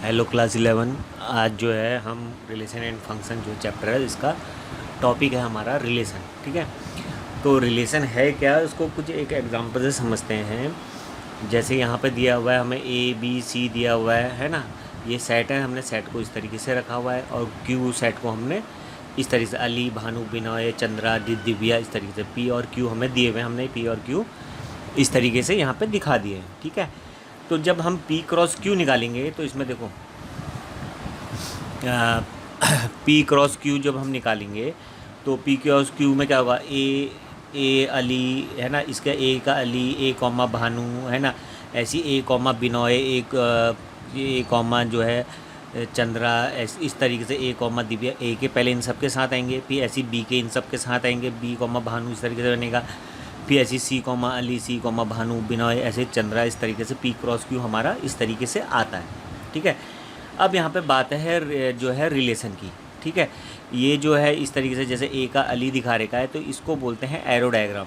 Hello class 11। आज जो है हम रिलेशन एंड फंक्शन जो चैप्टर है इसका टॉपिक है हमारा रिलेशन। ठीक है, तो रिलेशन है क्या, उसको कुछ एक एग्जांपल से समझते हैं। जैसे यहाँ पे दिया हुआ है हमें ए बी सी दिया हुआ है ना। ये सेट है, हमने सेट को इस तरीके से रखा हुआ है और क्यू सेट को हमने इस तरीके से अली भानु बिनोय चंद्रा दिव्या इस तरीके से पी और क्यू हमें दिए हुए हैं। हमने पी और क्यू इस तरीके से यहाँ पे दिखा दिए हैं। ठीक है, तो जब हम पी क्रॉस क्यू निकालेंगे तो इसमें देखो पी क्रॉस क्यू जब हम निकालेंगे तो पी क्रॉस क्यू में क्या होगा, ए अली है ना, इसका ए का अली, ए कॉमा भानु है ना, ऐसी ए कॉमा बिनोय, एक ए कॉमा जो है चंद्रा, इस तरीके से ए कॉमा दिव्या ए के पहले इन सब के साथ आएंगे, फिर ऐसी बी के इन सब के साथ आएंगे, बी कॉमा भानु इस तरीके से बनेगा, फिर ऐसी C comma Ali, C comma Bhanu Binoy, ऐसे चंद्रा, इस तरीके से पी क्रॉस क्यू हमारा इस तरीके से आता है। ठीक है, अब यहाँ पे बात है जो है रिलेशन की। ठीक है, ये जो है इस तरीके से जैसे ए का अली दिखा रखा है तो इसको बोलते हैं एरो डायग्राम।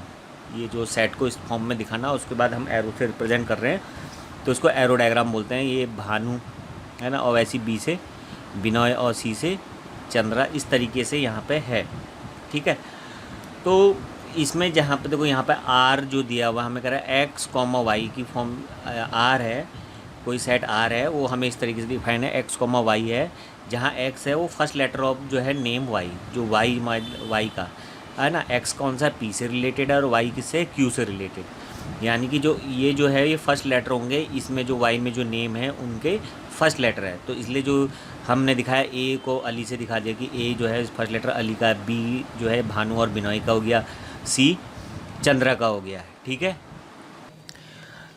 ये जो सेट को इस फॉर्म में दिखाना, उसके बाद हम एरो से रिप्रेजेंट कर रहे हैं तो इसको एरो डायग्राम बोलते हैं। ये भानु है ना, और वैसी बी से बिनोय और सी से चंद्रा इस तरीके से यहाँ पे है। ठीक है, तो इसमें जहाँ पे देखो यहाँ पे आर जो दिया हुआ हमें कह रहा है एक्स कॉमा वाई की फॉर्म आर है, कोई सेट आर है वो हमें इस तरीके से डिफाइन है, एक्स कॉमा वाई है, जहाँ एक्स है वो फर्स्ट लेटर ऑफ जो है नेम वाई, जो वाई का है ना, एक्स कौन सा पी से रिलेटेड है और वाई किससे क्यू से रिलेटेड, यानी कि जो ये जो है ये फर्स्ट लेटर होंगे, इसमें जो वाई में जो नेम है उनके फर्स्ट लेटर है, तो इसलिए जो हमने दिखाया ए को अली से दिखा दिया कि ए जो है फर्स्ट लेटर अली का, बी जो है भानु और बिनोई का हो गया, सी चंद्रा का हो गया है। ठीक है,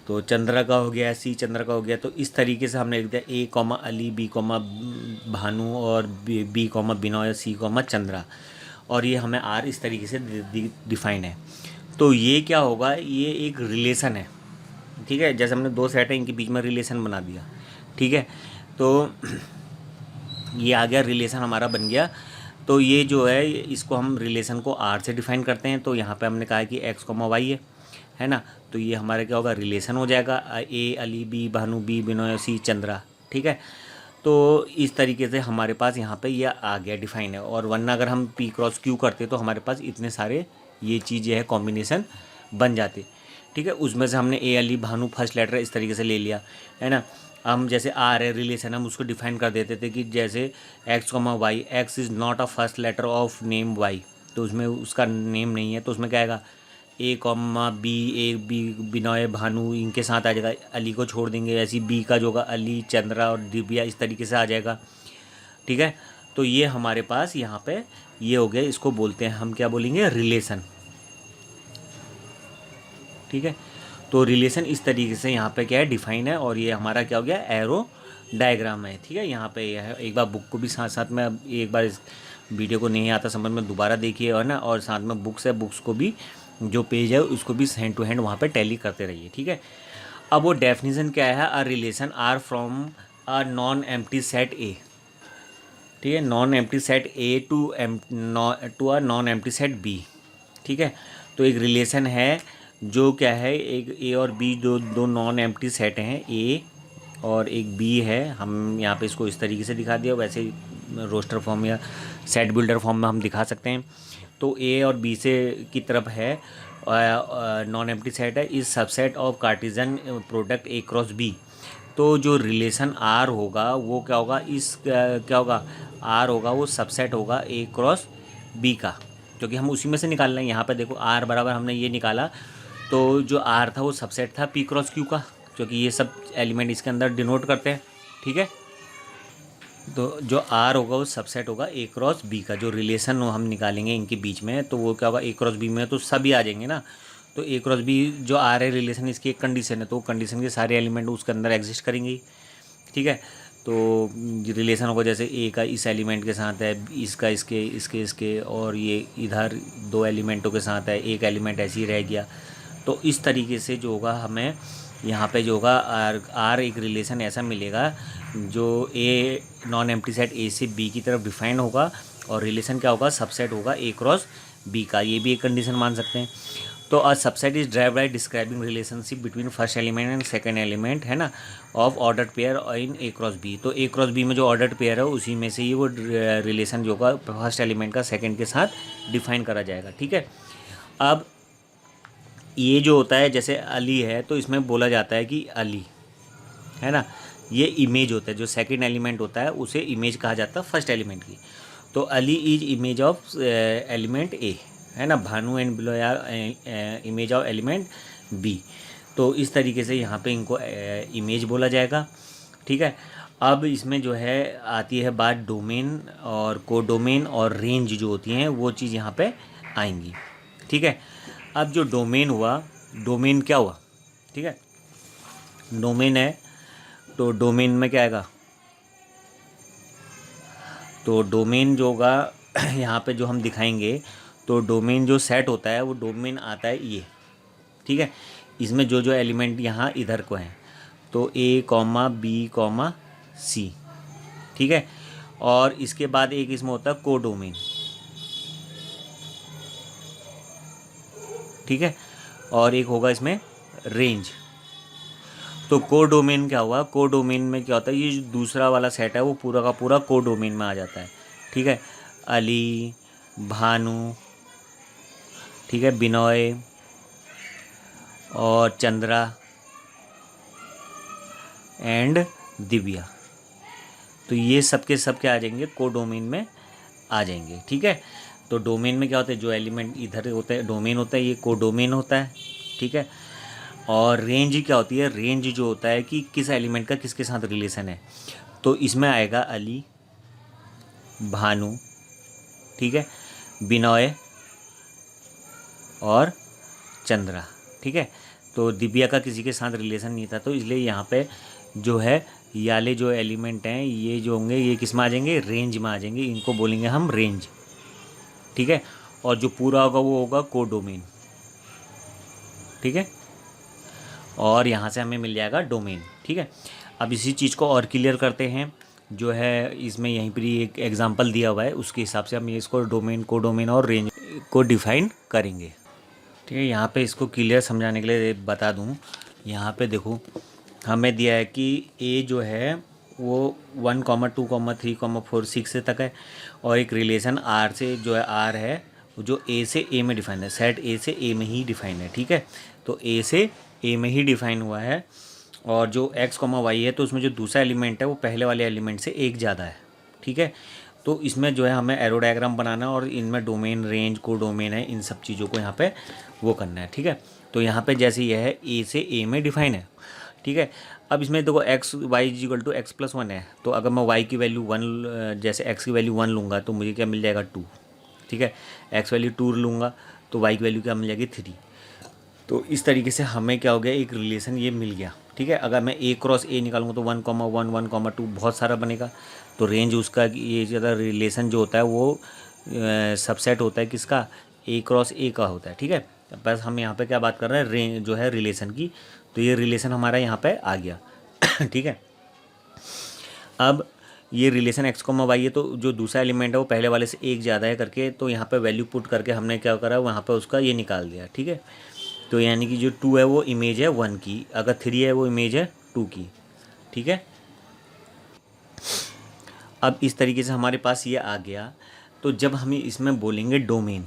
तो चंद्रा का हो गया, सी चंद्रा का हो गया, तो इस तरीके से हमने लिख दिया A comma Ali, B comma Bhanu और B comma Binoy, C comma Chandra, और ये हमें आर इस तरीके से डिफाइन है। तो ये क्या होगा, ये एक रिलेशन है। ठीक है, जैसे हमने दो सेट है इनके बीच में रिलेशन बना दिया। ठीक है, तो ये आ गया रिलेशन हमारा बन गया। तो ये जो है इसको हम रिलेशन को आर से डिफाइन करते हैं। तो यहाँ पे हमने कहा कि एक्स कॉमा वाई है ना, तो ये हमारा क्या होगा, रिलेशन हो जाएगा ए अली, बी भानु, बी बिनोय, सी चंद्रा। ठीक है, तो इस तरीके से हमारे पास यहाँ पे ये आ गया डिफाइन है। और वरना अगर हम पी क्रॉस क्यू करते तो हमारे पास इतने सारे ये चीज़ है कॉम्बिनेशन बन जाते। ठीक है, उसमें से हमने ए अली भानु फर्स्ट लेटर इस तरीके से ले लिया है ना। हम जैसे आर है रिलेशन, हम उसको डिफाइन कर देते थे कि जैसे X comma Y, X is not a first letter of name Y, तो उसमें उसका नेम नहीं है, तो उसमें क्या आएगा A comma B, A B Binoy Bhanu इनके साथ आ जाएगा, अली को छोड़ देंगे, ऐसी बी का जो होगा अली चंद्रा और दिव्या इस तरीके से आ जाएगा। ठीक है, तो ये हमारे पास यहाँ पे ये हो गया, इसको बोलते हैं हम क्या बोलेंगे, रिलेशन। ठीक है, तो रिलेशन इस तरीके से यहाँ पे क्या है डिफाइन है, और ये हमारा क्या हो गया, एरो डायग्राम है। ठीक है, यहाँ पे यह है, एक बार बुक को भी साथ साथ में, अब एक बार इस वीडियो को नहीं आता समझ में दोबारा देखिए, और ना और साथ में बुक्स है, बुक्स को भी जो पेज है उसको भी हैंड टू हैंड वहाँ पे टैली करते रहिए। ठीक है, अब वो डेफिनेशन क्या है, a relation are from a non empty set A. ठीक है, non empty set A to a non empty set B. ठीक है, तो एक रिलेशन है जो क्या है, एक ए और बी दो नॉन एम्प्टी सेट हैं, ए और एक बी है। हम यहाँ पे इसको इस तरीके से दिखा दिया, वैसे रोस्टर फॉर्म या सेट बिल्डर फॉर्म में हम दिखा सकते हैं। तो ए और बी से की तरफ है नॉन एम्प्टी सेट है, is subset of cartesian product A cross B. तो जो रिलेशन आर होगा वो क्या होगा, इस क्या होगा, आर होगा वो सबसेट होगा ए क्रॉस बी का, क्योंकि हम उसी में से निकालना है। यहाँ पे देखो आर बराबर हमने ये निकाला, तो जो आर था वो सबसेट था पी क्रॉस क्यू का, क्योंकि ये सब एलिमेंट इसके अंदर डिनोट करते हैं। ठीक है, तो जो आर होगा वो सबसेट होगा ए क्रॉस बी का। जो रिलेशन हम निकालेंगे इनके बीच में, तो वो क्या होगा, ए क्रॉस बी में तो सभी आ जाएंगे ना। तो ए क्रॉस बी जो आर है रिलेशन, इसकी एक कंडीशन है, तो कंडीशन के सारे एलिमेंट उसके अंदर एग्जिस्ट करेंगे। ठीक है, तो रिलेशन होगा जैसे ए का इस एलिमेंट के साथ है, इसका इसके इसके इसके, और ये इधर दो एलिमेंटों के साथ है, एक एलिमेंट ऐसे ही रह गया। तो इस तरीके से जो होगा हमें यहाँ पे जो होगा आर एक रिलेशन ऐसा मिलेगा जो ए नॉन एम्प्टी सेट ए से बी की तरफ डिफाइन होगा, और रिलेशन क्या होगा, सबसेट होगा ए क्रॉस बी का। ये भी एक कंडीशन मान सकते हैं। तो a subset is drive by describing relationship between first element and second element, है ना, of ordered pair in A cross B. तो ए क्रॉस बी में जो ऑर्डर्ड पेयर है उसी में से ही वो रिलेशन जो होगा फर्स्ट एलिमेंट का सेकंड के साथ डिफाइन करा जाएगा। ठीक है, अब ये जो होता है जैसे अली है तो इसमें बोला जाता है कि अली, है ना, ये इमेज होता है, जो सेकंड एलिमेंट होता है उसे इमेज कहा जाता है फर्स्ट एलिमेंट की। तो Ali is image of element A, है ना, Bhanu and below image of element B. तो इस तरीके से यहाँ पे इनको इमेज बोला जाएगा। ठीक है, अब इसमें जो है आती है बात डोमेन और कोडोमेन और रेंज जो होती हैं वो चीज़ यहाँ पे आएंगी। ठीक है, अब जो डोमेन हुआ, डोमेन क्या हुआ, ठीक है, डोमेन है तो डोमेन में क्या आएगा, तो डोमेन जो होगा यहाँ पे जो हम दिखाएंगे तो डोमेन जो सेट होता है वो डोमेन आता है ये। ठीक है, इसमें जो जो एलिमेंट यहाँ इधर को हैं तो ए कॉमा बी कॉमा सी। ठीक है, और इसके बाद एक इसमें होता है कोडोमेन। ठीक है, और एक होगा इसमें रेंज। तो कोडोमेन क्या हुआ, कोडोमेन में क्या होता है, ये जो दूसरा वाला सेट है वो पूरा का पूरा कोडोमेन में आ जाता है। ठीक है, अली, भानु, ठीक है, बिनोय और चंद्रा एंड दिव्या, तो ये सब के सब क्या आ जाएंगे, कोडोमेन में आ जाएंगे। ठीक है, तो डोमेन में क्या होता है, जो एलिमेंट इधर होता है डोमेन होता है, ये कोडोमेन होता है। ठीक है, और रेंज क्या होती है, रेंज जो होता है कि किस एलिमेंट का किसके साथ रिलेशन है। तो इसमें आएगा अली, भानु, ठीक है, बिनोय और चंद्रा। ठीक है, तो दिव्या का किसी के साथ रिलेशन नहीं था, तो इसलिए यहाँ पे जो है याले जो एलिमेंट हैं ये जो होंगे ये किस में आ जाएंगे, रेंज में आ जाएंगे, इनको बोलेंगे हम रेंज। ठीक है, और जो पूरा होगा वो होगा कोडोमेन। ठीक है, और यहाँ से हमें मिल जाएगा डोमेन। ठीक है, अब इसी चीज़ को और क्लियर करते हैं, जो है इसमें यहीं पर ही एक एग्जांपल दिया हुआ है उसके हिसाब से हम इसको डोमेन, कोडोमेन और रेंज को डिफाइन करेंगे। ठीक है, यहाँ पे इसको क्लियर समझाने के लिए बता दूँ, यहाँ पे देखो हमें दिया है कि ए जो है वो 1, 2, 3, 4, 6 तक है, और एक रिलेशन आर से जो है आर है जो ए से ए में डिफाइन है, सेट ए से ए में ही डिफाइन है। ठीक है, तो ए से ए में ही डिफाइन हुआ है, और जो एक्स कॉमा वाई है तो उसमें जो दूसरा एलिमेंट है वो पहले वाले एलिमेंट से एक ज़्यादा है। ठीक है, तो इसमें जो है हमें एरो डायग्राम बनाना है और इनमें डोमेन, रेंज, को डोमेन है, इन सब चीज़ों को यहाँ पे वो करना है। ठीक है, तो यहाँ पे जैसे यह है ए से ए में डिफाइन है। ठीक है, अब इसमें देखो x y equal to x plus 1 है, तो अगर मैं वाई की वैल्यू 1 जैसे एक्स की वैल्यू 1 लूँगा तो मुझे क्या मिल जाएगा 2। ठीक है, एक्स वैल्यू 2 लूँगा तो वाई की वैल्यू क्या मिल जाएगी 3। तो इस तरीके से हमें क्या हो गया, एक रिलेशन ये मिल गया। ठीक है, अगर मैं ए क्रॉस ए निकालूंगा तो 1, 1, 1, 2 बहुत सारा बनेगा, तो रेंज उसका ये ज़्यादा रिलेशन जो होता है वो सबसेट होता है किसका, ए क्रॉस ए का होता है। ठीक है, बस हम यहाँ पे क्या बात कर रहे हैं, रेंज जो है रिलेशन की, तो ये रिलेशन हमारा यहाँ पे आ गया। ठीक है, अब ये रिलेशन एक्स कॉमा वाई है, तो जो दूसरा एलिमेंट है वो पहले वाले से एक ज़्यादा है करके, तो यहाँ पे वैल्यू पुट करके हमने क्या करा, वहाँ पे उसका ये निकाल दिया। ठीक है, तो यानी कि जो 2 है वो इमेज है 1 की, अगर 3 है वो इमेज है 2 की। ठीक है, अब इस तरीके से हमारे पास ये आ गया। तो जब हम इसमें बोलेंगे डोमेन,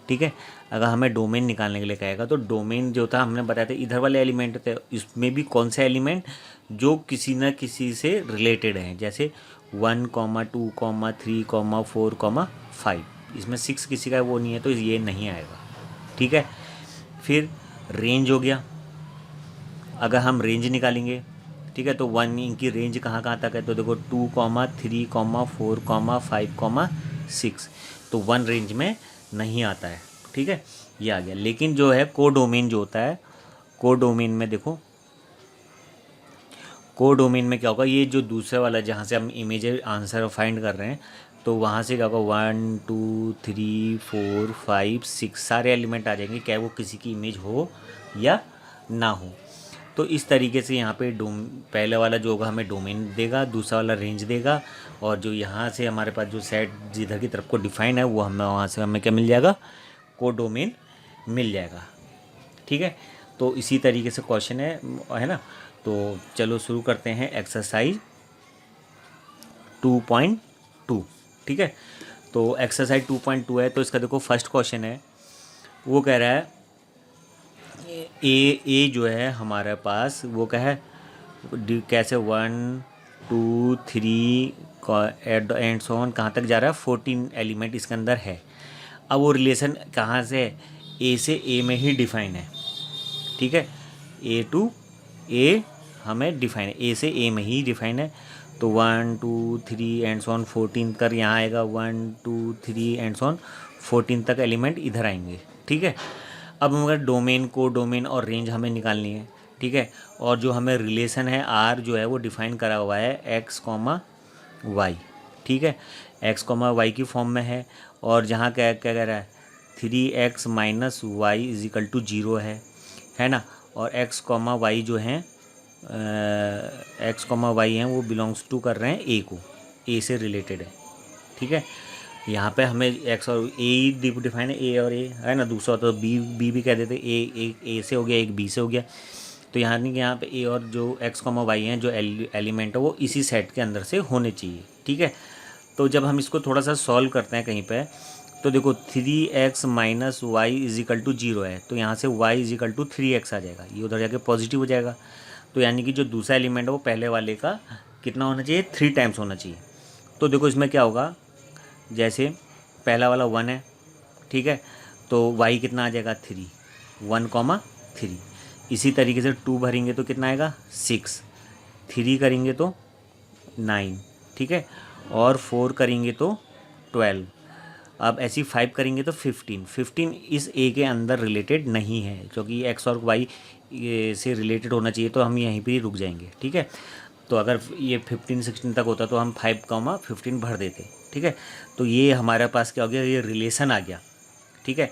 ठीक है, अगर हमें डोमेन निकालने के लिए कहेगा तो डोमेन जो था हमने बताया था इधर वाले एलिमेंट थे, इसमें भी कौन से एलिमेंट जो किसी न किसी से रिलेटेड हैं, जैसे 1, 2, 3, 4, 5, इसमें 6 किसी का वो नहीं है तो ये नहीं आएगा। ठीक है, फिर रेंज हो गया, अगर हम रेंज निकालेंगे, ठीक है, तो 1 इनकी रेंज कहाँ कहाँ तक है, तो देखो 2, 3, 4, 5, 6, तो 1 रेंज में नहीं आता है। ठीक है, ये आ गया। लेकिन जो है कोडोमेन जो होता है, कोडोमेन में देखो, कोडोमेन में क्या होगा, ये जो दूसरा वाला जहाँ से हम इमेज आंसर फाइंड कर रहे हैं, तो वहाँ से क्या होगा 1, 2, 3, 4, 5, 6 सारे एलिमेंट आ जाएंगे, क्या वो किसी की इमेज हो या ना हो। तो इस तरीके से यहाँ पे पहले वाला जो होगा हमें डोमेन देगा, दूसरा वाला रेंज देगा, और जो यहाँ से हमारे पास जो सेट जिधर की तरफ को डिफाइन है वो हमें वहाँ से हमें क्या मिल जाएगा, कोडोमेन मिल जाएगा। ठीक है, तो इसी तरीके से क्वेश्चन है ना। तो चलो शुरू करते हैं एक्सरसाइज 2.2। ठीक है, तो एक्सरसाइज 2.2 है, तो इसका देखो फर्स्ट क्वेश्चन है, वो कह रहा है ए जो है हमारे पास वो क्या है, कैसे 1 2 3 at the and so on कहाँ तक जा रहा है, 14 एलिमेंट इसके अंदर है। अब वो रिलेशन कहाँ से है, ए से ए में ही डिफाइन है। ठीक है, ए टू ए हमें डिफाइन है, ए से ए में ही डिफाइन है। तो 1 2 3 एंड सो ऑन 14 कर यहाँ आएगा, 1 2 3 एंड सो ऑन 14 तक एलिमेंट इधर आएंगे। ठीक है, अब हम अगर डोमेन को डोमेन और रेंज हमें निकालनी है। ठीक है, और जो हमें रिलेशन है आर जो है वो डिफाइन करा हुआ है एक्स कॉमा वाई। ठीक है, एक्स कॉमा वाई की फॉर्म में है, और जहाँ क्या क्या कह रहा है 3x minus y is equal to 0 है ना। और एक्स कॉमा वाई जो हैं एक्स कॉमा वाई हैं वो बिलोंग्स टू कर रहे हैं ए को, ए से रिलेटेड है। ठीक है, यहाँ पे हमें एक्स और ए डिफाइन है, ए और ए है ना, दूसरा तो बी भी कह देते, ए से हो गया, एक बी से हो गया। तो यहाँ नहीं कि यहाँ पे ए और जो एक्स कॉमा वाई हैं जो एलिमेंट है वो इसी सेट के अंदर से होने चाहिए। ठीक है, तो जब हम इसको थोड़ा सा सॉल्व करते हैं कहीं पे, तो देखो 3x minus y is equal to 0 है, तो यहाँ से y is equal to 3x आ जाएगा, ये उधर जाके पॉजिटिव हो जाएगा। तो यानी कि जो दूसरा एलिमेंट है वो पहले वाले का कितना होना चाहिए, 3 टाइम्स होना चाहिए। तो देखो इसमें क्या होगा, जैसे पहला वाला 1 है। ठीक है, तो y कितना आ जाएगा 3, 1,3। इसी तरीके से 2 भरेंगे तो कितना आएगा 6, 3 करेंगे तो 9। ठीक है, और 4 करेंगे तो 12। अब ऐसी 5 करेंगे तो 15 इस ए के अंदर रिलेटेड नहीं है, क्योंकि एक्स और वाई से रिलेटेड होना चाहिए, तो हम यहीं पर ही रुक जाएंगे। ठीक है, तो अगर ये 15 16 तक होता तो हम 5,15 भर देते। ठीक है, तो ये हमारे पास क्या हो गया, ये रिलेशन आ गया। ठीक है,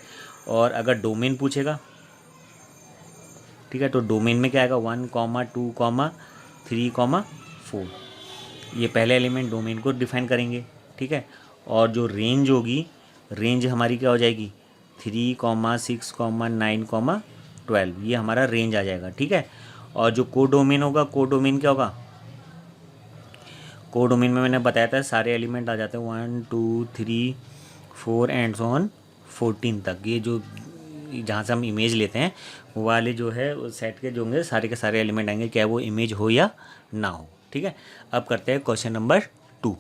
और अगर डोमेन पूछेगा, ठीक है, तो डोमेन में क्या आएगा 1, 2, 3, 4। ये पहले एलिमेंट डोमेन को डिफाइन करेंगे। ठीक है, और जो रेंज होगी, रेंज हमारी क्या हो जाएगी 3, 6, 9, 12, ये हमारा रेंज आ जाएगा। ठीक है, और जो कोडोमेन होगा, कोडोमेन क्या होगा, कोडोमेन में मैंने बताया था सारे एलिमेंट आ जाते हैं 1 2 3 4 एंड सो ऑन 14 तक। ये जो जहाँ से हम इमेज लेते हैं वो वाले जो है उस सेट के जो होंगे सारे के सारे एलिमेंट आएंगे, चाहे वो इमेज हो या ना हो। ठीक है, अब करते हैं क्वेश्चन नंबर 2।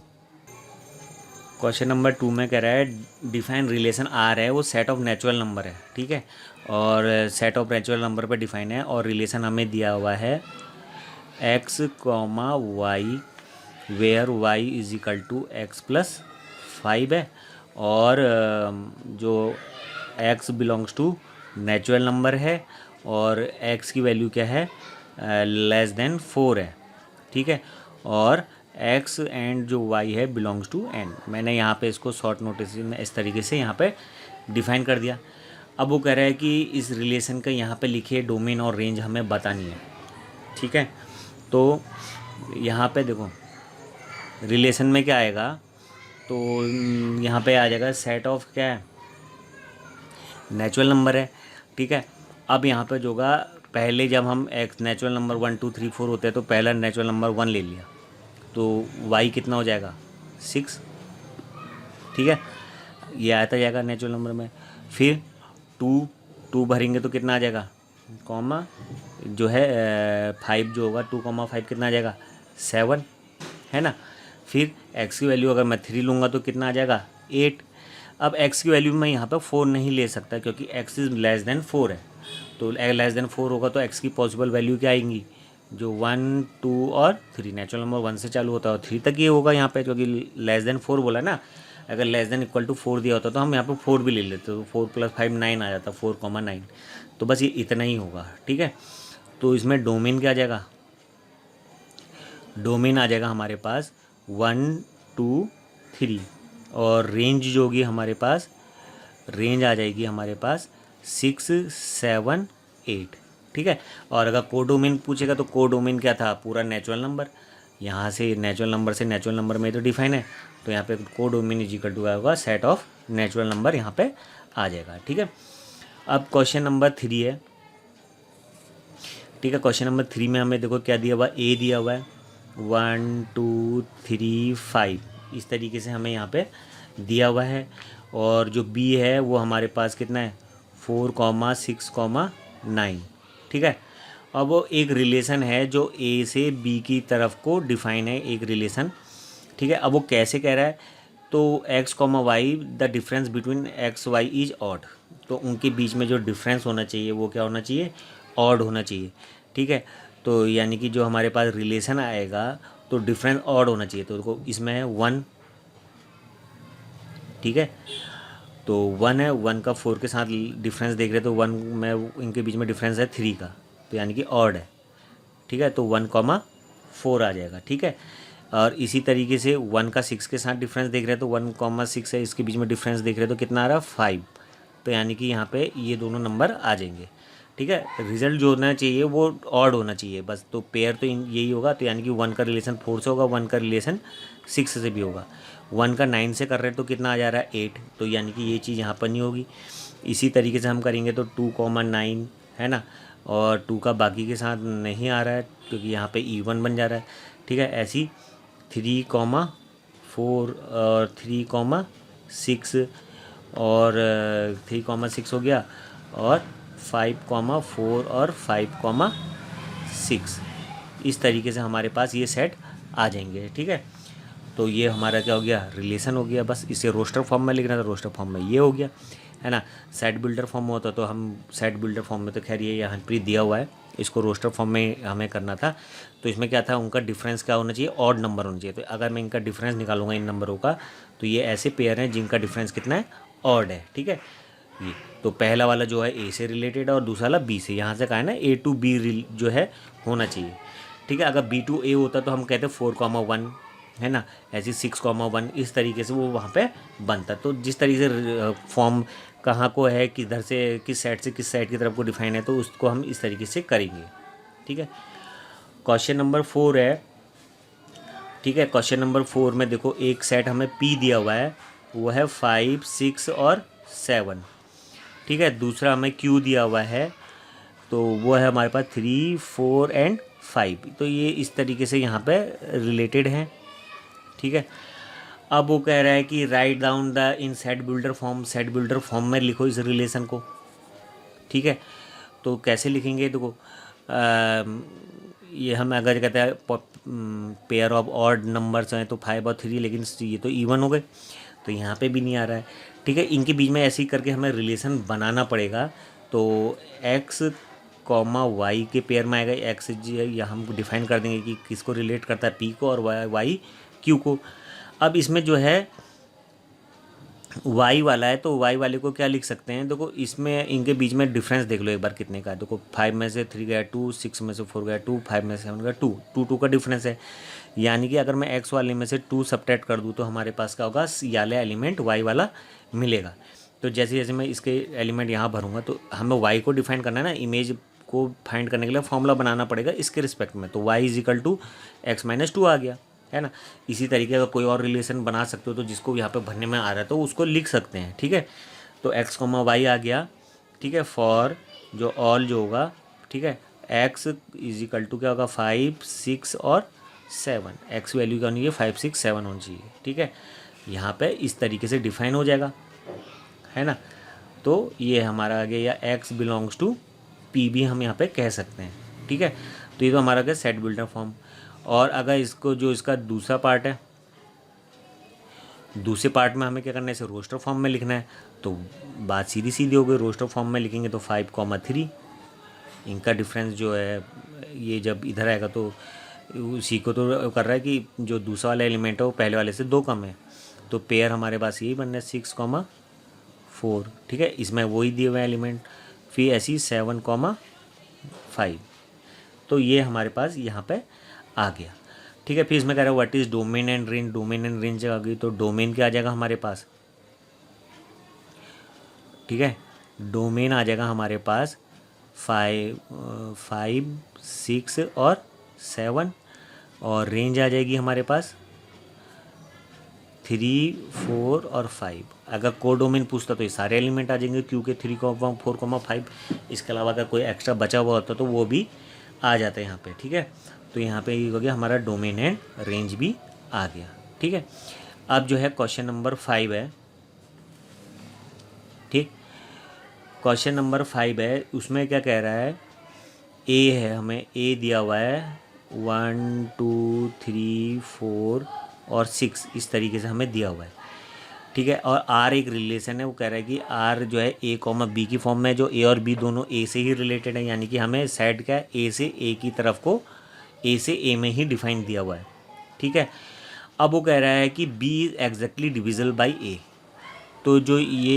क्वेश्चन नंबर 2 में कह रहा है डिफाइन रिलेशन आर है, वो सेट ऑफ नेचुरल नंबर है। ठीक है, और सेट ऑफ नेचुरल नंबर पर डिफाइन है, और रिलेशन हमें दिया हुआ है x comma y where y is equal to x plus 5 है, और जो x belongs to natural number है, और x की वैल्यू क्या है लेस देन 4 है। ठीक है, और x एंड जो y है बिलोंग्स टू n। मैंने यहाँ पे इसको शॉर्ट नोटिस में इस तरीके से यहाँ पे डिफाइन कर दिया। अब वो कह रहा है कि इस रिलेशन का यहाँ पे लिखिए डोमेन और रेंज हमें बतानी है। ठीक है, तो यहाँ पे देखो रिलेशन में क्या आएगा, तो यहाँ पे आ जाएगा सेट ऑफ क्या है नेचुरल नंबर है। ठीक है, अब यहाँ पे जो होगा, पहले जब हम एक्स नेचुरल नंबर 1 2 3 4 होते हैं तो पहला नेचुरल नंबर 1 ले लिया, तो y कितना हो जाएगा 6। ठीक है, ये आता जाएगा नेचुरल नंबर में। फिर 2 भरेंगे तो कितना आ जाएगा, कॉमा जो है 5 जो होगा 2,5 कितना आ जाएगा 7, है ना। फिर x की वैल्यू अगर मैं 3 लूँगा तो कितना आ जाएगा 8। अब x की वैल्यू मैं यहाँ पर 4 नहीं ले सकता, क्योंकि x इज़ लेस देन 4 है। तो लेस देन 4 होगा तो x की पॉसिबल वैल्यू क्या आएंगी, जो 1 2 और 3, नेचुरल नंबर 1 से चालू होता है और 3 तक ये होगा यहाँ पे, क्योंकि लेस देन 4 बोला ना। अगर लेस देन इक्वल टू 4 दिया होता तो हम यहाँ पे 4 भी ले लेते, तो 4 + 5 9 आ जाता, 4,9। तो बस ये इतना ही होगा। ठीक है, तो इसमें डोमेन क्या आ जाएगा, डोमेन आ जाएगा हमारे पास 1 2 3, और रेंज जो होगी हमारे पास, रेंज आ जाएगी हमारे पास 6 7 8। ठीक है, और अगर कोडोमेन पूछेगा तो कोडोमेन क्या था, पूरा नेचुरल नंबर। यहाँ से नेचुरल नंबर से नेचुरल नंबर में तो डिफाइन है, तो यहाँ पे कोडोमेन इज इक्वल टू होगा सेट ऑफ नेचुरल नंबर यहाँ पे आ जाएगा। ठीक है, अब क्वेश्चन नंबर 3 है। ठीक है, क्वेश्चन नंबर 3 में हमें देखो क्या दिया हुआ, ए दिया हुआ है 1 2 3 5, इस तरीके से हमें यहाँ पे दिया हुआ है। और जो बी है वो हमारे पास कितना है 4,6,9। ठीक है, अब वो एक रिलेशन है जो ए से बी की तरफ को डिफाइन है, एक रिलेशन। ठीक है, अब वो कैसे कह रहा है, तो x comma y the difference between x y is odd, तो उनके बीच में जो डिफरेंस होना चाहिए वो क्या होना चाहिए, ऑड होना चाहिए। ठीक है, तो यानी कि जो हमारे पास रिलेशन आएगा तो डिफरेंस ऑड होना चाहिए, तो देखो इसमें है 1। ठीक है, तो 1 है, 1 का 4 के साथ डिफरेंस देख रहे हैं तो 1 में इनके बीच में डिफरेंस है 3 का, तो यानी कि ऑड है। ठीक है, तो 1,4 आ जाएगा। ठीक है, और इसी तरीके से 1 का 6 के साथ डिफरेंस देख रहे हैं तो 1,6 है, इसके बीच में डिफरेंस देख रहे हैं तो कितना आ रहा है 5, तो यानी कि यहाँ पे ये दोनों नंबर आ जाएंगे। ठीक है, रिजल्ट जो होना चाहिए वो ऑड होना चाहिए बस, तो पेयर तो यही होगा, तो यानी कि 1 का रिलेशन 4 से होगा, 1 का रिलेशन 6 से भी होगा। 1 का 9 से कर रहे हैं तो कितना आ जा रहा है 8, तो यानी कि ये चीज़ यहाँ पर नहीं होगी। इसी तरीके से हम करेंगे तो 2,9 है ना, और 2 का बाकी के साथ नहीं आ रहा है क्योंकि यहाँ पे even बन जा रहा है। ठीक है, ऐसी 3,4 और 3,6 और 3,6 हो गया, और 5,4 और 5,6, इस तरीके से हमारे पास ये सेट आ जाएंगे। ठीक है, तो ये हमारा क्या हो गया, रिलेशन हो गया। बस इसे रोस्टर फॉर्म में लिखना था, रोस्टर फॉर्म में ये हो गया है ना। सेट बिल्डर फॉर्म में होता तो हम सेट बिल्डर फॉर्म में, तो खैर ये यहाँ पर दिया हुआ है, इसको रोस्टर फॉर्म में हमें करना था। तो इसमें क्या था, उनका डिफरेंस क्या होना चाहिए, ऑड नंबर होना चाहिए। तो अगर मैं इनका डिफरेंस निकालूंगा इन नंबरों का, तो ये ऐसे पेयर हैं जिनका डिफरेंस कितना है, ऑड है। ठीक है, ये तो पहला वाला जो है ए से रिलेटेड है और दूसरा वाला बी से, यहाँ से कहा है ना ए टू बी जो है होना चाहिए। ठीक है, अगर बी टू ए होता तो हम कहते 4,1 है ना, ऐसी 6,1, इस तरीके से वो वहाँ पे बनता। तो जिस तरीके से फॉर्म कहाँ को है, किधर से किस साइड की तरफ को डिफाइन है, तो उसको हम इस तरीके से करेंगे। ठीक है, क्वेश्चन नंबर 4 है। ठीक है, क्वेश्चन नंबर 4 में देखो एक सेट हमें पी दिया हुआ है, वो है 5 6 और 7। ठीक है, दूसरा हमें क्यू दिया हुआ है, तो वो है हमारे पास 3 4 एंड 5, तो ये इस तरीके से यहाँ पे रिलेटेड हैं। ठीक है, अब वो कह रहा है कि write down the in set builder form, set builder form में लिखो इस रिलेशन को। ठीक है, तो कैसे लिखेंगे, देखो ये हम अगर कहते हैं पेयर ऑफ ऑड नंबर्स हैं तो 5 और 3, लेकिन ये तो इवन हो गए, तो यहाँ पे भी नहीं आ रहा है। ठीक है, इनके बीच में ऐसे ही करके हमें रिलेशन बनाना पड़ेगा। तो एक्स कॉमा वाई के पेयर में आएगा, एक्स या हम डिफाइन कर देंगे कि किसको रिलेट करता है, पी को, और वाई क्यू को। अब इसमें जो है वाई वाला है, तो वाई वाले को क्या लिख सकते हैं, देखो इसमें इनके बीच में डिफरेंस देख लो एक बार कितने का है। देखो 5 में से 3 गया 2, 6 में से 4 गया 2, 5 में से 7 गया 2, 2 का डिफरेंस है। यानी कि अगर मैं एक्स वाले में से 2 सब्ट्रैक्ट कर दूँ तो हमारे पास क्या होगा, ये वाला एलिमेंट वाई वाला मिलेगा। तो जैसे जैसे मैं इसके एलिमेंट यहाँ भरूँगा, तो हमें वाई को डिफाइन करना है ना, इमेज को फाइंड करने के लिए फॉर्मूला बनाना पड़ेगा इसके रिस्पेक्ट में। तो y is equal to x minus 2 आ गया, है ना। इसी तरीके का कोई और रिलेशन बना सकते हो, तो जिसको यहाँ पे भरने में आ रहा है तो उसको लिख सकते हैं। ठीक है, तो एक्स कॉमा वाई आ गया। ठीक है, फॉर जो ऑल जो होगा, ठीक है, एक्स इज इक्वल टू क्या होगा 5 6 और 7, एक्स वैल्यू क्या होनी चाहिए 5 6 7 होनी चाहिए। ठीक है, यहाँ पे इस तरीके से डिफाइन हो जाएगा, है ना। तो ये हमारा आ गया, या एक्स बिलोंग्स टू पी भी हम यहाँ पे कह सकते हैं। ठीक है, तो ये तो हमारा क्या सेट बिल्डर फॉर्म। और अगर इसको जो इसका दूसरा पार्ट है, दूसरे पार्ट में हमें क्या करना है, इसे रोस्टर फॉर्म में लिखना है। तो बात सीधी सीधी हो गई, रोस्टर फॉर्म में लिखेंगे तो 5,3, इनका डिफरेंस जो है ये जब इधर आएगा तो उसी को तो कर रहा है कि जो दूसरा वाला एलिमेंट है वो पहले वाले से 2 कम है, तो पेयर हमारे पास यही बनना है 6,4। ठीक है, इसमें वही दिए हुए एलिमेंट, फिर ऐसी 7,5, तो ये हमारे पास यहाँ पे आ गया। ठीक है, फिर इसमें कह रहा है what is domain and range, domain and range आ गई, तो डोमेन क्या आ जाएगा हमारे पास, ठीक है, डोमेन आ जाएगा हमारे पास 5 6 और 7, और रेंज आ जाएगी हमारे पास 3, 4 और 5। अगर कोडोमेन पूछता तो ये सारे एलिमेंट आ जाएंगे क्यू के 3, 4, 5। इसके अलावा अगर कोई एक्स्ट्रा बचा हुआ होता तो वो भी आ जाता है यहाँ पे, ठीक है। तो यहाँ पे ये हो गया हमारा डोमेन एंड रेंज भी आ गया, ठीक है। अब जो है क्वेश्चन नंबर 5 है, ठीक। क्वेश्चन नंबर 5 है, उसमें क्या कह रहा है, ए है, हमें ए दिया हुआ है 1, 2, 3, 4 और 6, इस तरीके से हमें दिया हुआ है, ठीक है। और आर एक रिलेशन है, वो कह रहा है कि आर जो है ए कॉमा बी की फॉर्म में, जो ए और बी दोनों ए से ही रिलेटेड है, यानी कि हमें सेट क्या है, ए से ए की तरफ को ए से ए में ही डिफाइन दिया हुआ है, ठीक है। अब वो कह रहा है कि B is exactly divisible by A. तो जो ये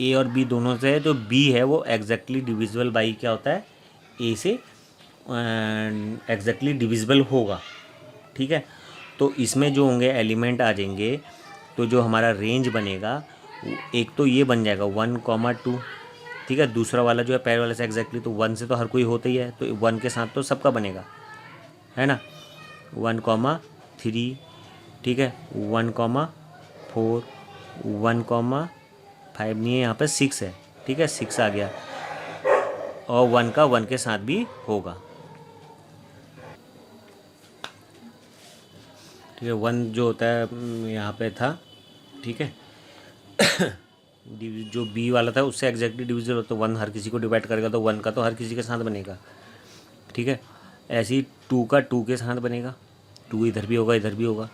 ए और बी दोनों से है, जो बी है वो एग्जैक्टली डिविजिबल बाई क्या होता है, ए से एग्जैक्टली डिविजिबल होगा, ठीक है। तो इसमें जो होंगे एलिमेंट आ जाएंगे, तो जो हमारा रेंज बनेगा एक तो ये बन जाएगा 1, 2, ठीक है। दूसरा वाला जो है पहले वाले से एग्जैक्टली, तो 1 से तो हर कोई होता ही है, तो 1 के साथ तो सबका बनेगा, है ना। 1, 3, ठीक है। 1, 4, 1, 5 नहीं है, यहाँ पे 6 है, ठीक है, 6 आ गया। और 1 का 1 के साथ भी होगा, ठीक है। 1 जो होता है यहाँ पे था, ठीक है। जो बी वाला था उससे एग्जैक्टली डिविजिबल होता है, 1 हर किसी को डिवाइड करेगा तो 1 का तो हर किसी के साथ बनेगा, ठीक है। ऐसे ही 2 का 2 के साथ बनेगा, 2 इधर भी होगा इधर भी होगा,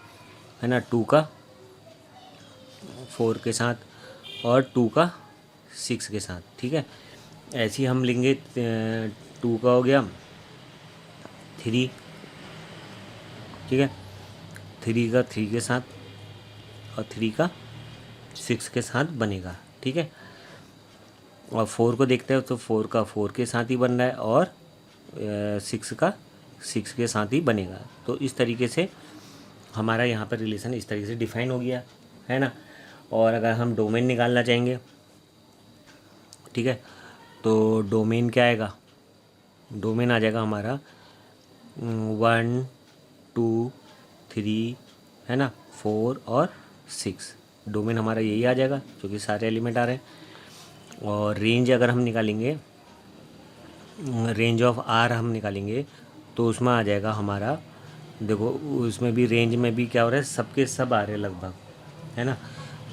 है ना। 2 का 4 के साथ और 2 का 6 के साथ, ठीक है। ऐसे ही हम लेंगे 2 का हो गया 3, ठीक है। 3 का 3 के साथ और 3 का 6 के साथ बनेगा, ठीक है। और 4 को देखते हैं, तो 4 का 4 के साथ ही बन रहा है और 6 का 6 के साथ ही बनेगा। तो इस तरीके से हमारा यहाँ पर रिलेशन इस तरीके से डिफाइन हो गया, है ना। और अगर हम डोमेन निकालना चाहेंगे, ठीक है, तो डोमेन क्या आएगा, डोमेन आ जाएगा हमारा 1, 2, 3, है ना, 4 और 6। डोमेन हमारा यही आ जाएगा, क्योंकि सारे एलिमेंट आ रहे हैं। और रेंज अगर हम निकालेंगे, रेंज ऑफ आर हम निकालेंगे, तो उसमें आ जाएगा हमारा, देखो उसमें भी रेंज में भी क्या हो रहा है, सबके सब आ रहे हैं लगभग, है ना।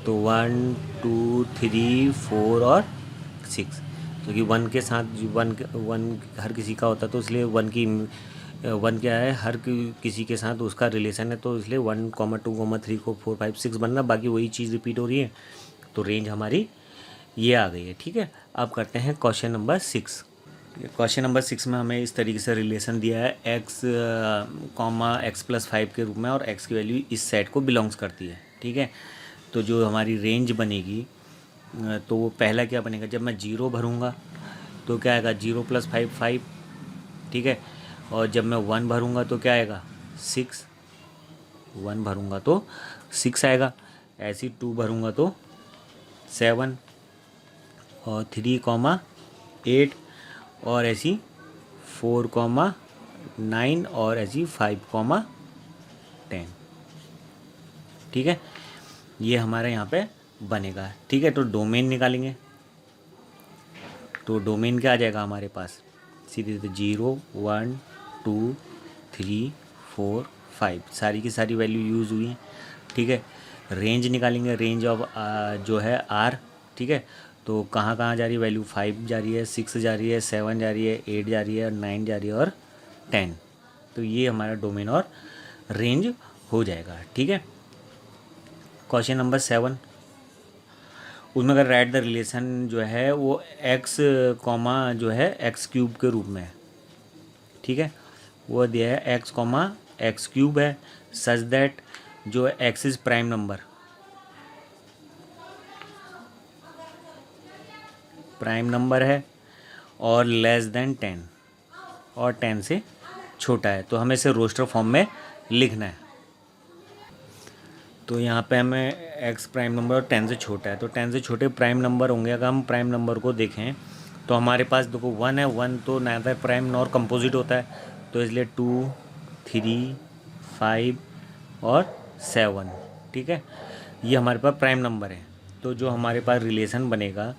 तो 1, 2, 3, 4 और 6, क्योंकि 1 के साथ 1 हर किसी का होता है, तो इसलिए 1 क्या है, हर किसी के साथ उसका रिलेशन है, तो इसलिए 1, 2, 3, 4, 5, 6 बनना, बाकी वही चीज़ रिपीट हो रही है। तो रेंज हमारी ये आ गई है, ठीक है। अब करते हैं क्वेश्चन नंबर 6। क्वेश्चन नंबर 6 में हमें इस तरीके से रिलेशन दिया है, x, x+5 के रूप में, और x की वैल्यू इस सेट को बिलोंग्स करती है, ठीक है। तो जो हमारी रेंज बनेगी, तो वो पहला क्या बनेगा, जब मैं 0 भरूँगा तो क्या आएगा, 0 + 5, 5, ठीक है। और जब मैं 1 भरूँगा तो क्या आएगा, 6, 1 भरूँगा तो 6 आएगा। ऐसी 2 भरूँगा तो 7 और 3, 8 और ऐसी 4, 9 और ऐसी 5, 10, ठीक है। ये हमारे यहाँ पे बनेगा, ठीक है। तो डोमेन निकालेंगे, तो डोमेन क्या आ जाएगा हमारे पास, सीधे 0, 1, 2, 3, 4, 5 सारी की सारी वैल्यू यूज़ हुई हैं, ठीक है। रेंज निकालेंगे, रेंज ऑफ जो है आर, ठीक है। तो कहाँ कहाँ जा रही है वैल्यू, 5 जा रही है, 6 जा रही है, 7 जा रही है, 8 जा रही है, और 9 जा रही है और 10। तो ये हमारा डोमेन और रेंज हो जाएगा, ठीक है। क्वेश्चन नंबर 7, उसमें अगर राइट द रिलेशन जो है वो x, जो है x³ के रूप में है, ठीक है। वो दिया है x, x³ है, सच दैट जो है x इज़ प्राइम नंबर, है और लेस देन 10 और 10 से छोटा है। तो हमें इसे रोस्टर फॉर्म में लिखना है। तो यहाँ पे हमें x प्राइम नंबर और 10 से छोटा है, तो 10 से छोटे प्राइम नंबर होंगे। अगर हम प्राइम नंबर को देखें तो हमारे पास देखो 1 है, 1 तो नाइदर प्राइम नॉर कंपोजिट होता है, तो इसलिए 2, 3, 5 और 7, ठीक है, ये हमारे पास प्राइम नंबर है। तो जो हमारे पास रिलेशन बनेगा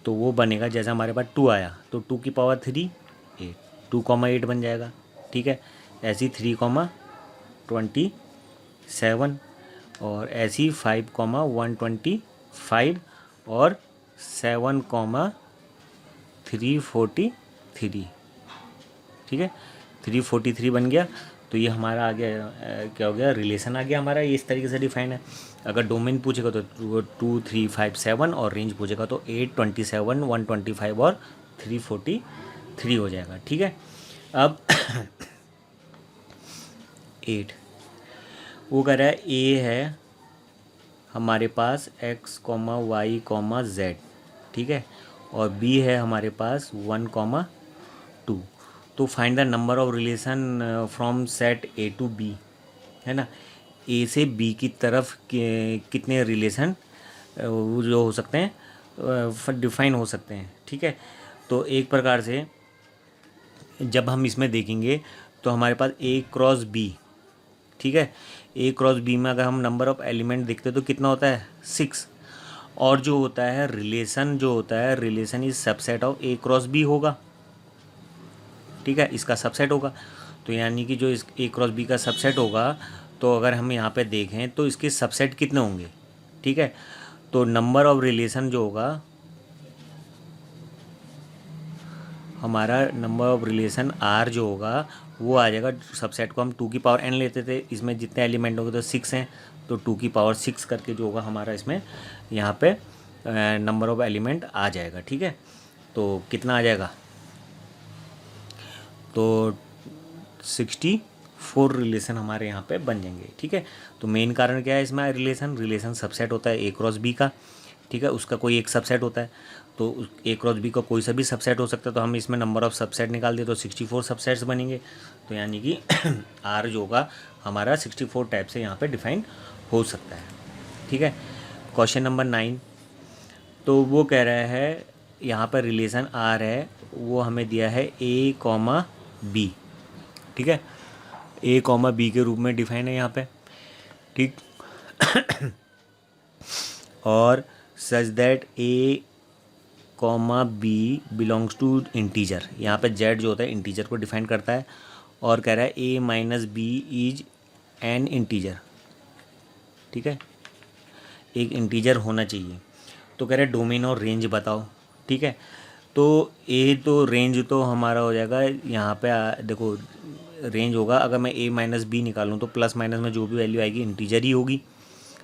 तो वो बनेगा, जैसे हमारे पास 2 आया तो 2 की पावर 3 8, 2,8 बन जाएगा। ठीक है, ऐसी 3,27 और ऐसी 5,125 और 7,343। ठीक है, 343 बन गया। तो ये हमारा आ गया क्या हो गया, रिलेशन आ गया हमारा। ये इस तरीके से डिफाइन है। अगर डोमेन पूछेगा तो 2 3 5 7 और रेंज पूछेगा तो 8 27 125 और 343 हो जाएगा। ठीक है, अब 8 वो कह रहा है ए है हमारे पास x, y, z। ठीक है, और b है हमारे पास 1, 2। तो find the number of relation from set A to B, है ना। ए से बी की तरफ कितने रिलेशन जो हो सकते हैं, डिफाइन हो सकते हैं। ठीक है, तो एक प्रकार से जब हम इसमें देखेंगे तो हमारे पास ए क्रॉस बी, ठीक है, ए क्रॉस बी में अगर हम नंबर ऑफ एलिमेंट देखते हैं तो कितना होता है 6। और जो होता है रिलेशन, जो होता है relation is subset of A cross B होगा। ठीक है, इसका सबसेट होगा। तो यानी कि जो इस ए क्रॉस बी का सबसेट होगा, तो अगर हम यहाँ पे देखें तो इसके सबसेट कितने होंगे। ठीक है, तो नंबर ऑफ रिलेशन जो होगा हमारा, नंबर ऑफ रिलेशन आर जो होगा वो आ जाएगा। सबसेट को हम 2 की पावर n लेते थे, इसमें जितने एलिमेंट होंगे तो 6 हैं, तो 2 की पावर 6 करके जो होगा हमारा इसमें यहाँ पे नंबर ऑफ एलिमेंट आ जाएगा। ठीक है, तो कितना आ जाएगा, तो 64 रिलेशन हमारे यहाँ पे बन जाएंगे। ठीक है, तो मेन कारण क्या है इसमें, रिलेशन सबसेट होता है ए क्रॉस बी का। ठीक है, उसका कोई एक सबसेट होता है, तो ए क्रॉस बी का कोई सा भी सबसेट हो सकता है। तो हम इसमें नंबर ऑफ सबसेट निकाल दिए तो 64 सबसेट्स बनेंगे। तो यानी कि आर जो होगा हमारा 64 टाइप से यहाँ पे डिफाइन हो सकता है। ठीक है, क्वेश्चन नंबर 9, तो वो कह रहा है यहाँ पर रिलेशन आर है, वो हमें दिया है ए कॉमा बी। ठीक है, ए कॉमा बी के रूप में डिफाइन है यहाँ पे। ठीक, और such that A comma B belongs to integer. यहाँ पे जेड जो होता है इंटीजर को डिफाइन करता है, और कह रहा है A minus B is an integer. ठीक है, एक इंटीजर होना चाहिए। तो कह रहा है डोमेन और रेंज बताओ। ठीक है, तो ए तो रेंज तो हमारा हो जाएगा यहाँ पे देखो रेंज होगा, अगर मैं ए माइनस बी निकालूँ तो प्लस माइनस में जो भी वैल्यू आएगी इंटीजर ही होगी,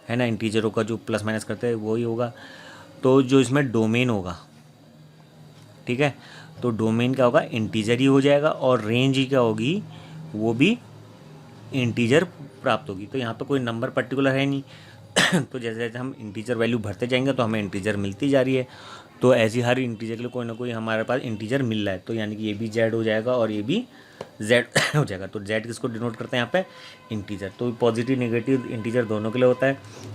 है ना। इंटीजरों का जो प्लस माइनस करते हैं वही होगा। तो जो इसमें डोमेन होगा, ठीक है, तो डोमेन क्या होगा, इंटीजर ही हो जाएगा, और रेंज ही क्या होगी, वो भी इंटीजर प्राप्त होगी। तो यहाँ पे कोई नंबर पर्टिकुलर है नहीं तो जैसे जैसे हम इंटीजर वैल्यू भरते जाएंगे तो हमें इंटीजर मिलती जा रही है। तो ऐसी हर इंटीजर के लिए कोई ना कोई हमारे पास इंटीजर मिल रहा है। तो यानी कि ये भी जेड हो जाएगा और ये भी जेड हो जाएगा। तो जेड किसको डिनोट करते हैं यहाँ पे, इंटीजर। तो पॉजिटिव नेगेटिव इंटीजर दोनों के लिए होता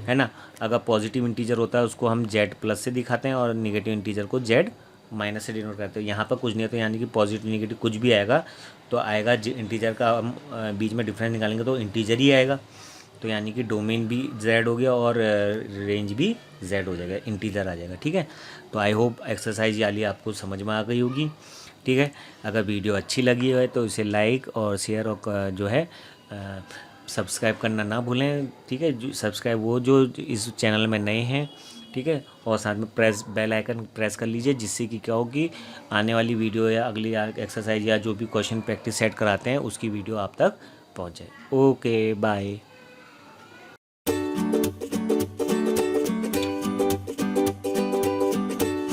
है ना। अगर पॉजिटिव इंटीजर होता है उसको हम जेड प्लस से दिखाते हैं, और नेगेटिव इंटीजर को जेड माइनस से डिनोट करते हैं। यहाँ पर कुछ नहीं है, तो यानी कि पॉजिटिव नेगेटिव कुछ भी आएगा तो आएगा इंटीजर का, हम बीच में डिफरेंस निकालेंगे तो इंटीजर ही आएगा। तो यानी कि डोमेन भी जेड हो गया और रेंज भी जेड हो जाएगा, इंटीजर आ जाएगा। ठीक है, तो आई होप एक्सरसाइज वाली आपको समझ में आ गई होगी। ठीक है, अगर वीडियो अच्छी लगी है तो इसे लाइक और शेयर और जो है सब्सक्राइब करना ना भूलें। ठीक है, जो सब्सक्राइब वो जो इस चैनल में नए हैं, ठीक है, और साथ में बेल आइकन प्रेस कर लीजिए, जिससे कि क्या हो कि आने वाली वीडियो या अगली एक्सरसाइज या जो भी क्वेश्चन प्रैक्टिस सेट कराते हैं उसकी वीडियो आप तक पहुंच जाए। Okay, bye.